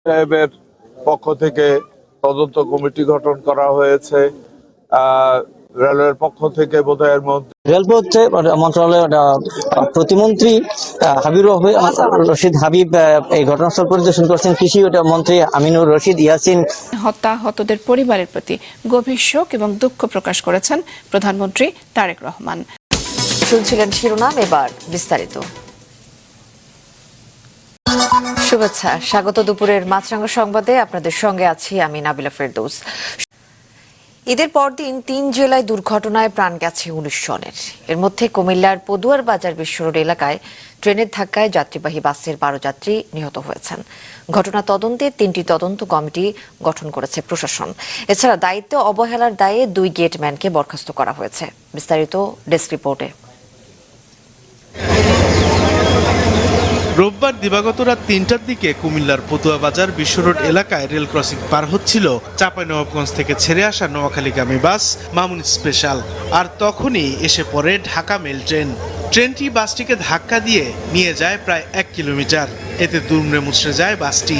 সাহেবের পক্ষ থেকে তদন্ত কমিটি গঠন করা হয়েছে। রেলওয়ের পক্ষ থেকে বোধহয় রেলপথ মন্ত্রণালয়ের প্রতিমন্ত্রী রশিদ হাবিব এই ঘটনাস্থল পরিদর্শন করেছেন। কৃষি মন্ত্রী আমিনুর রশিদ ইয়াসিন হতাহতদের পরিবারের প্রতি গভীর শোক এবং দুঃখ প্রকাশ করেছেন প্রধানমন্ত্রী তারেক রহমান। শুনছিলেন শিরোনাম, এবার বিস্তারিত। শুভেচ্ছা, স্বাগত দুপুরের মাছরাঙা সংবাদে। আপনাদের সঙ্গে আছি আমি নাবিলা ফেরদৌস। ঈদের পরদিন 3 জেলায় দুর্ঘটনায় প্রাণ গেছে 19 জনের। এর মধ্যে কুমিল্লার পদুয়ার বাজার বিশ্ব রোড এলাকায় ট্রেনের ধাক্কায় যাত্রীবাহী বাসের 12 যাত্রী নিহত হয়েছেন। ঘটনা তদন্তে 3টি তদন্ত কমিটি গঠন করেছে প্রশাসন। এছাড়া দায়িত্ব অবহেলার দায়ে 2 গেটম্যানকে বরখাস্ত করা হয়েছে। বিস্তারিত ডেস্ক রিপোর্টে। রোববার দিবাগত রাত 3টার দিকে কুমিল্লার পতুয়া বাজার বিশ্ব রোড এলাকায় রেল ক্রসিং পার হচ্ছিল চাঁপাইনবাবগঞ্জ থেকে ছেড়ে আসা নোয়াখালীগামী বাস মামুন স্পেশাল। আর তখনই এসে পড়ে ঢাকা মেল ট্রেন। ট্রেনটি বাসটিকে ধাক্কা দিয়ে নিয়ে যায় প্রায় 1 কিলোমিটার। এতে দুমড়ে মুচড়ে যায় বাসটি।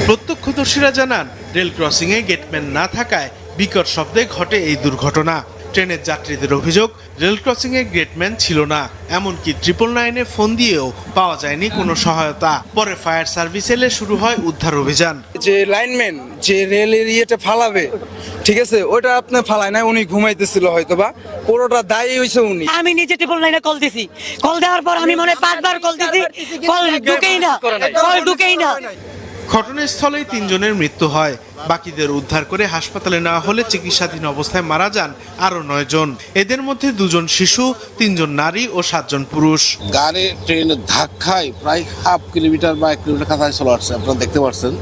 প্রত্যক্ষদর্শীরা জানান, রেল ক্রসিংয়ে গেটম্যান না থাকায় বিকট শব্দে ঘটে এই দুর্ঘটনা। ট্রেনের যাত্রীদের অভিযোগ, রেল ক্রসিংয়ে গেটম্যান ছিল না, এমনকি 999-এ ফোন দিয়েও পাওয়া যায়নি কোনো সহায়তা। পরে ফায়ার সার্ভিস এলে শুরু হয় উদ্ধার অভিযান। যে লাইনম্যান যে রেলের ইয়েটা ফালাবে, ঠিক আছে, ওটা আপনি ফালায় না, উনি ঘুমাইতেছিল হয়তো বা, পুরোটা দায়ী হয়েছে উনি। আমি নিজে 999-এ কল দিছি, কল দেওয়ার পর আমি মনে 5বার কল দিছি, কল ঢুকেই না। ঘটনাস্থলেই 3 জনের মৃত্যু হয়। বাকিদের উদ্ধার করে হাসপাতালে নেওয়া হলে চিকিৎসাধীন অবস্থায় মারা যান আরো 9 জন। এদের মধ্যে 2 জন শিশু, 3 জন নারী ও 7 জন পুরুষ। গাড়ি ট্রেনের ধাক্কায় প্রায় 1/2 কিলোমিটার বা 1 কিলোমিটার কাছাকাছি চলে আসছে, আপনারা দেখতে পাচ্ছেন।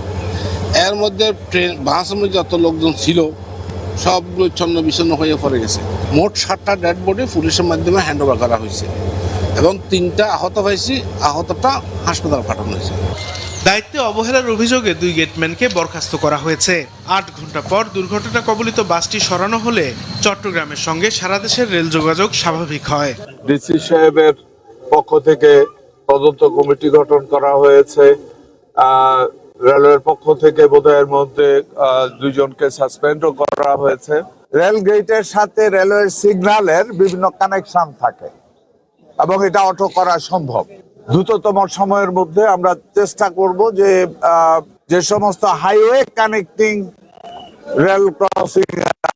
এর মধ্যে ট্রেন বাসের মধ্যে যত লোকজন ছিল সবগুলো ছন্ন বিচ্ছন্ন হয়ে পড়ে গেছে। মোট 7টা ডেড বডি পুলিশের মাধ্যমে হ্যান্ড ওভার করা হয়েছে এবং 3টা আহত হয়েছে। আহতটা হাসপাতালে পাঠানো হয়েছে। দায়িত্বে অবহেলার অভিযোগে 2 গেটম্যানকে বরখাস্ত করা হয়েছে। 8 ঘন্টা পর দুর্ঘটনা কবলিত বাসটি সরানো হলে চট্টগ্রামের সঙ্গে সারা দেশের রেল যোগাযোগ স্বাভাবিক হয়। ডিসি সাহেবের পক্ষ থেকে তদন্ত কমিটি গঠন করা হয়েছে। রেলওয়ের পক্ষ থেকে বোধহয় মধ্যে 2 জনকে সাসপেন্ডও করা হয়েছে। রেল গেটের সাথে রেলওয়ে সিগন্যালের বিভিন্ন কানেকশন থাকে এবং এটা অটো করা সম্ভব। দ্রুততম সময়ের মধ্যে আমরা চেষ্টা করব যে সমস্ত হাইওয়ে কানেক্টিং রেল ক্রসিং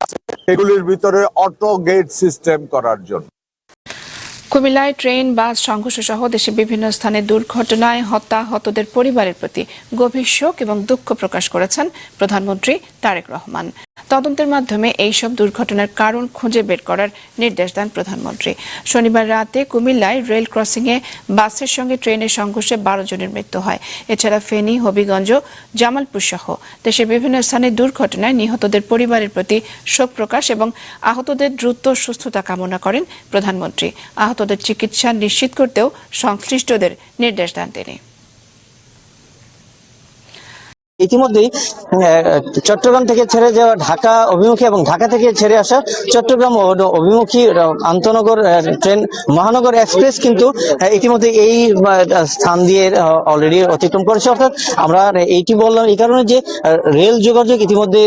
আছে এগুলির ভিতরে অটো গেট সিস্টেম করার জন্য। কুমিল্লায় ট্রেন বাস সংঘর্ষ সহ দেশের বিভিন্ন স্থানে দুর্ঘটনায় হতাহতদের পরিবারের প্রতি গভীর শোক এবং দুঃখ প্রকাশ করেছেন প্রধানমন্ত্রী তারেক রহমান। তদন্তের মাধ্যমে এইসব দুর্ঘটনার কারণ খুঁজে বের করার নির্দেশ দেন প্রধানমন্ত্রী। শনিবার রাতে কুমিল্লায় রেল ক্রসিংয়ে বাসের সঙ্গে ট্রেনের সংঘর্ষে 12 জনের মৃত্যু হয়। এছাড়া ফেনী, হবিগঞ্জ, জামালপুর সহ দেশের বিভিন্ন স্থানে দুর্ঘটনায় নিহতদের পরিবারের প্রতি শোক প্রকাশ এবং আহতদের দ্রুত সুস্থতা কামনা করেন প্রধানমন্ত্রী। আহতদের চিকিৎসা নিশ্চিত করতেও সংশ্লিষ্টদের নির্দেশ দেন তিনি। ইতিমধ্যেই চট্টগ্রাম থেকে ছেড়ে যাওয়া ঢাকা অভিমুখী এবং ঢাকা থেকে ছেড়ে আসা চট্টগ্রাম অভিমুখী আন্তনগর ট্রেন মহানগর এক্সপ্রেস কিন্তু ইতিমধ্যে এই স্থান দিয়ে অলরেডি অতিক্রম করেছে। অর্থাৎ আমরা এইটি বললাম এই কারণে যে রেল যোগাযোগ ইতিমধ্যে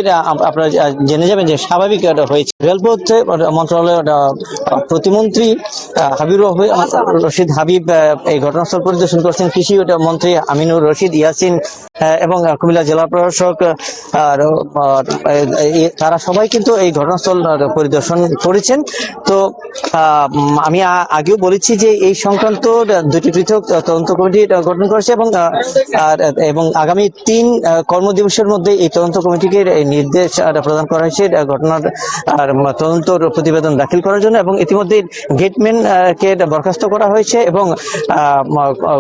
আপনারা জেনে যাবেন যে স্বাভাবিক হয়েছে। রেলপথ মন্ত্রণালয়ের প্রতিমন্ত্রী রশিদ হাবিব এই ঘটনাস্থল পরিদর্শন করেছেন। কৃষি মন্ত্রী আমিনুর রশিদ ইয়াসিন এবং কুমিল্লা জেলা প্রশাসক তারা সবাই কিন্তু এই ঘটনাস্থল পরিদর্শন করেছেন। তো আমি আগেও বলেছি যে এই সংক্রান্ত 2টি পৃথক তদন্ত কমিটি গঠন করেছে এবং আগামী 3 কর্মদিবসের মধ্যে এই তদন্ত কমিটিকে নির্দেশ প্রদান করা হয়েছে ঘটনার তদন্ত প্রতিবেদন দাখিল করার জন্য। এবং ইতিমধ্যে গেটম্যান কে বরখাস্ত করা হয়েছে এবং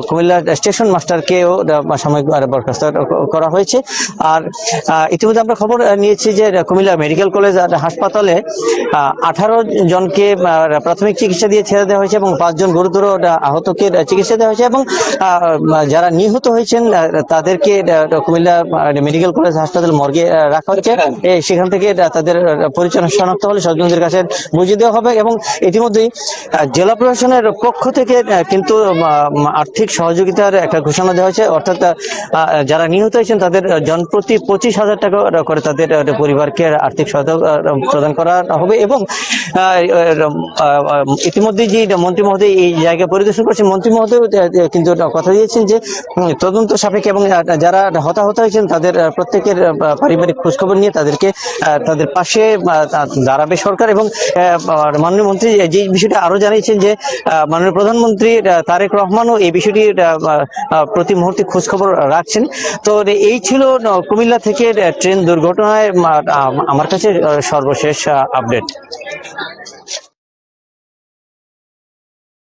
কুমিল্লা স্টেশন মাস্টারকেও সাময়িক বরখাস্ত করা হয়েছে। হয়েছে। আর ইতিমধ্যে আমরা খবর নিয়েছি যে কুমিল্লা মেডিকেল কলেজ আর হাসপাতালে 18 জনকে প্রাথমিক চিকিৎসা দিয়ে ছেড়ে দেওয়া হয়েছে এবং 5 জন গুরুতর আহতকে চিকিৎসা দেওয়া হয়েছে এবং যারা নিহত হয়েছেন তাদেরকে কুমিল্লা মেডিকেল কলেজ হাসপাতাল মর্গে রাখা হয়েছে। সেখান থেকে তাদের পরিচয় শনাক্ত হলে স্বজনদের কাছে বুঝিয়ে দেওয়া হবে এবং ইতিমধ্যেই জেলা প্রশাসনের পক্ষ থেকে কিন্তু আর্থিক সহযোগিতার একটা ঘোষণা দেওয়া হয়েছে। অর্থাৎ যারা নিহত হয়েছেন তাদের জনপ্রতি 25,000 টাকা করে তাদের পরিবারকে আর্থিক সহায়তা প্রদান করা হবে এবং ইতিমধ্যে যে মন্ত্রী মহোদয় এই জায়গা পরিদর্শন করেছেন, মন্ত্রী মহোদয় কিন্তু কথা দিয়েছেন যে তদন্ত সাপেক্ষে এবং যারা হতাহত হয়েছেন তাদের প্রত্যেকের পারিবারিক খোঁজখবর নিয়ে তাদেরকে তাদের পাশে দাঁড়াবে সরকার। এবং মাননীয় মন্ত্রী যে বিষয়টা আরো জানিয়েছেন যে মাননীয় প্রধানমন্ত্রী তারেক রহমানও এই বিষয়টি প্রতি মুহূর্তে খোঁজখবর রাখছেন। তো এই ছিল কুমিল্লা থেকে ট্রেন দুর্ঘটনায় আমার কাছে সর্বশেষ আপডেট।